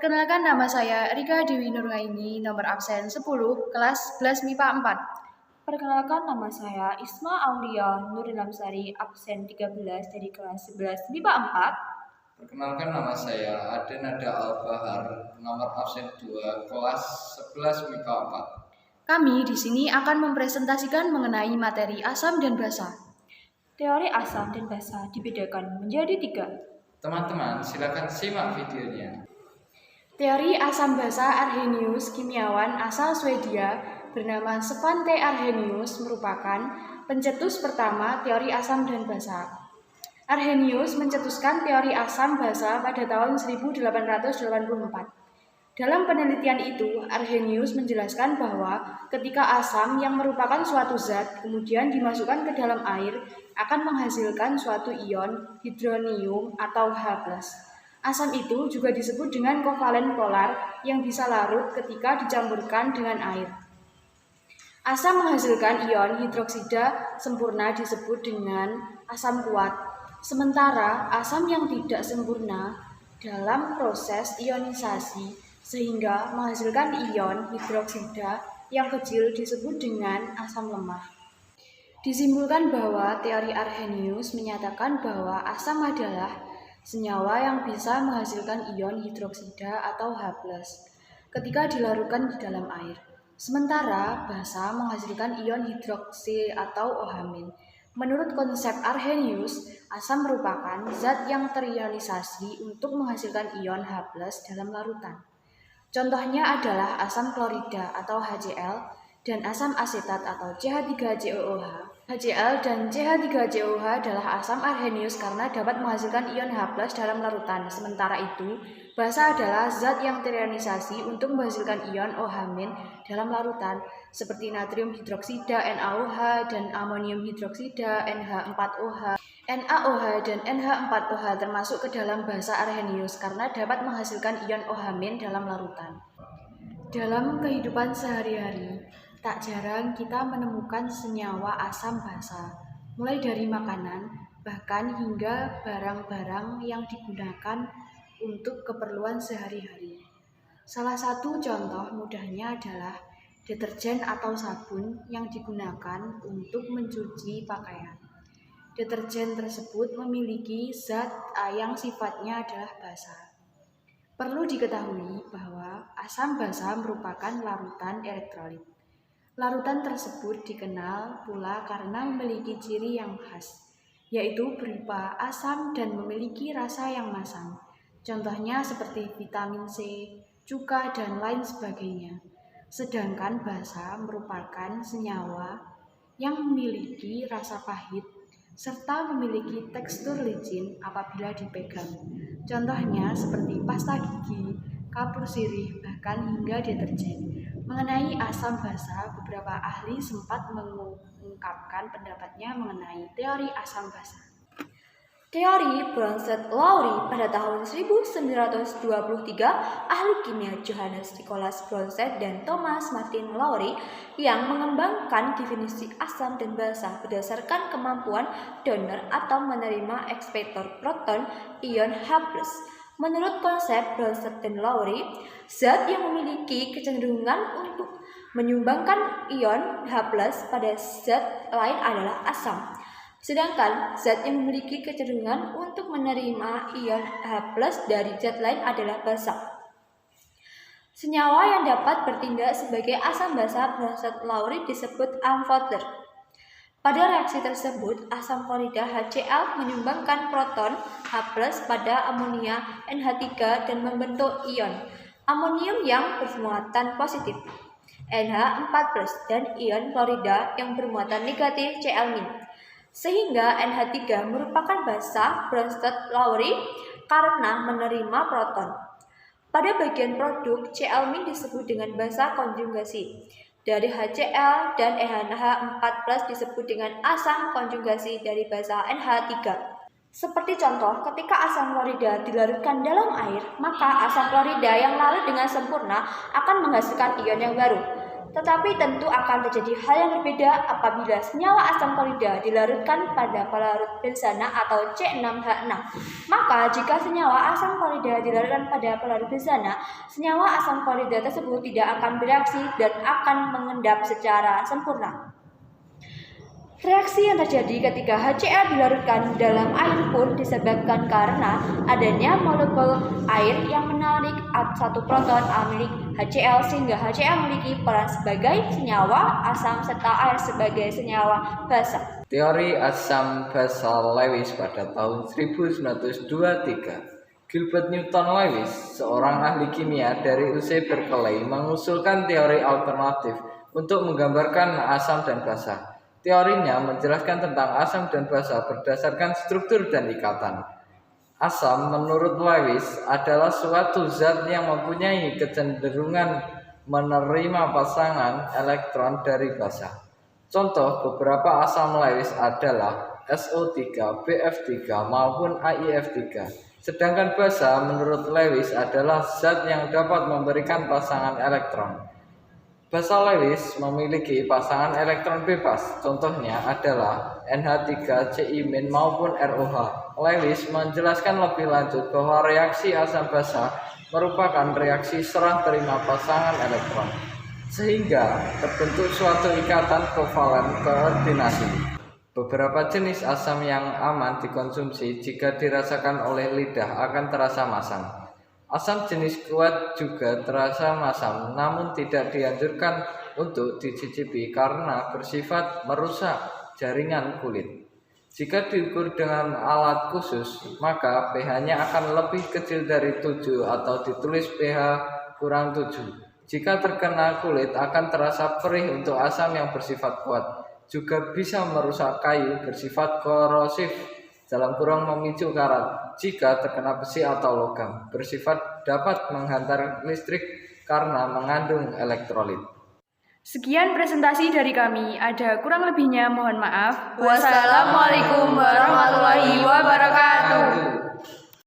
Perkenalkan, nama saya Rika Dewi Nurgaini, nomor absen 10, kelas 11 MIPA 4. Perkenalkan, nama saya Isma Aulia Nurilamsari, absen 13 dari kelas 11 MIPA 4. Perkenalkan, nama saya Adenada Al-Bahar, nomor absen 2, kelas 11 MIPA 4. Kami di sini akan mempresentasikan mengenai materi asam dan basa. Teori asam dan basa dibedakan menjadi 3. Teman-teman, silakan simak videonya. Teori asam basa Arrhenius, kimiawan asal Swedia bernama Svante Arrhenius, merupakan pencetus pertama teori asam dan basa. Arrhenius mencetuskan teori asam basa pada tahun 1884. Dalam penelitian itu, Arrhenius menjelaskan bahwa ketika asam yang merupakan suatu zat kemudian dimasukkan ke dalam air akan menghasilkan suatu ion hidronium atau H+. Asam itu juga disebut dengan kovalen polar yang bisa larut ketika dicampurkan dengan air. Asam menghasilkan ion hidroksida sempurna disebut dengan asam kuat. Sementara asam yang tidak sempurna dalam proses ionisasi sehingga menghasilkan ion hidroksida yang kecil disebut dengan asam lemah. Disimpulkan bahwa teori Arrhenius menyatakan bahwa asam adalah senyawa yang bisa menghasilkan ion hidroksida atau H+, ketika dilarutkan di dalam air. Sementara basa menghasilkan ion hidroksi atau OH-. Menurut konsep Arrhenius, asam merupakan zat yang terionisasi untuk menghasilkan ion H+ dalam larutan. Contohnya adalah asam klorida atau HCl dan asam asetat atau CH3COOH. HCl dan CH3COOH adalah asam Arrhenius karena dapat menghasilkan ion H+ dalam larutan. Sementara itu, basa adalah zat yang terionisasi untuk menghasilkan ion OH- dalam larutan, seperti natrium hidroksida NaOH dan amonium hidroksida NH4OH. NaOH dan NH4OH termasuk ke dalam basa Arrhenius karena dapat menghasilkan ion OH- dalam larutan. Dalam kehidupan sehari-hari, tak jarang kita menemukan senyawa asam basa, mulai dari makanan, bahkan hingga barang-barang yang digunakan untuk keperluan sehari-hari. Salah satu contoh mudahnya adalah deterjen atau sabun yang digunakan untuk mencuci pakaian. Deterjen tersebut memiliki zat yang sifatnya adalah basa. Perlu diketahui bahwa asam basa merupakan larutan elektrolit. Larutan tersebut dikenal pula karena memiliki ciri yang khas, yaitu berupa asam dan memiliki rasa yang masam. Contohnya seperti vitamin C, cuka, dan lain sebagainya. Sedangkan basa merupakan senyawa yang memiliki rasa pahit serta memiliki tekstur licin apabila dipegang. Contohnya seperti pasta gigi, kapur sirih, bahkan hingga deterjen. Mengenai asam basa, beberapa ahli sempat mengungkapkan pendapatnya mengenai teori asam basa. Teori Bronsted-Lowry pada tahun 1923, ahli kimia Johannes Nicholas Bronsted dan Thomas Martin Lowry yang mengembangkan definisi asam dan basa berdasarkan kemampuan donor atau menerima ekspektor proton ion H+. Menurut konsep Bronsted dan Lowry, zat yang memiliki kecenderungan untuk menyumbangkan ion H+ pada zat lain adalah asam. Sedangkan zat yang memiliki kecenderungan untuk menerima ion H+ dari zat lain adalah basa. Senyawa yang dapat bertindak sebagai asam basa Bronsted-Lowry disebut amphoter. Pada reaksi tersebut, asam klorida HCl menyumbangkan proton H+ pada amonia NH3 dan membentuk ion amonium yang bermuatan positif NH4+ dan ion klorida yang bermuatan negatif Cl-. Sehingga NH3 merupakan basa Bronsted-Lowry karena menerima proton. Pada bagian produk, Cl- disebut dengan basa konjugasi. Dari HCl dan NH4+ disebut dengan asam konjugasi dari basa NH3. Seperti contoh, ketika asam klorida dilarutkan dalam air, maka asam klorida yang larut dengan sempurna akan menghasilkan ion yang baru. Tetapi tentu akan terjadi hal yang berbeda apabila senyawa asam klorida dilarutkan pada pelarut benzana atau C6H6. Maka jika senyawa asam klorida dilarutkan pada pelarut benzana, senyawa asam klorida tersebut tidak akan bereaksi dan akan mengendap secara sempurna. Reaksi yang terjadi ketika HCl dilarutkan dalam air pun disebabkan karena adanya molekul air yang menarik satu proton milik HCl sehingga HCl memiliki peran sebagai senyawa asam serta air sebagai senyawa basa. Teori asam basa Lewis pada tahun 1923. Gilbert Newton Lewis, seorang ahli kimia dari UC Berkeley, mengusulkan teori alternatif untuk menggambarkan asam dan basa. Teorinya menjelaskan tentang asam dan basa berdasarkan struktur dan ikatan. Asam menurut Lewis adalah suatu zat yang mempunyai kecenderungan menerima pasangan elektron dari basa. Contoh beberapa asam Lewis adalah SO3, BF3 maupun AIF3. Sedangkan basa menurut Lewis adalah zat yang dapat memberikan pasangan elektron. Basa Lewis memiliki pasangan elektron bebas, contohnya adalah NH3, Ci- maupun ROH. Lewis menjelaskan lebih lanjut bahwa reaksi asam basa merupakan reaksi serah terima pasangan elektron, sehingga terbentuk suatu ikatan kovalen koordinasi. Beberapa jenis asam yang aman dikonsumsi jika dirasakan oleh lidah akan terasa masam. Asam jenis kuat juga terasa masam, namun tidak dianjurkan untuk dicicipi karena bersifat merusak jaringan kulit. Jika diukur dengan alat khusus, maka pH-nya akan lebih kecil dari 7 atau ditulis pH kurang 7. Jika terkena kulit akan terasa perih untuk asam yang bersifat kuat. Juga bisa merusak kayu bersifat korosif dalam kurang memicu karat. Jika terkena besi atau logam bersifat dapat menghantar listrik karena mengandung elektrolit. Sekian presentasi dari kami. Ada kurang lebihnya mohon maaf. Wassalamualaikum warahmatullahi wabarakatuh.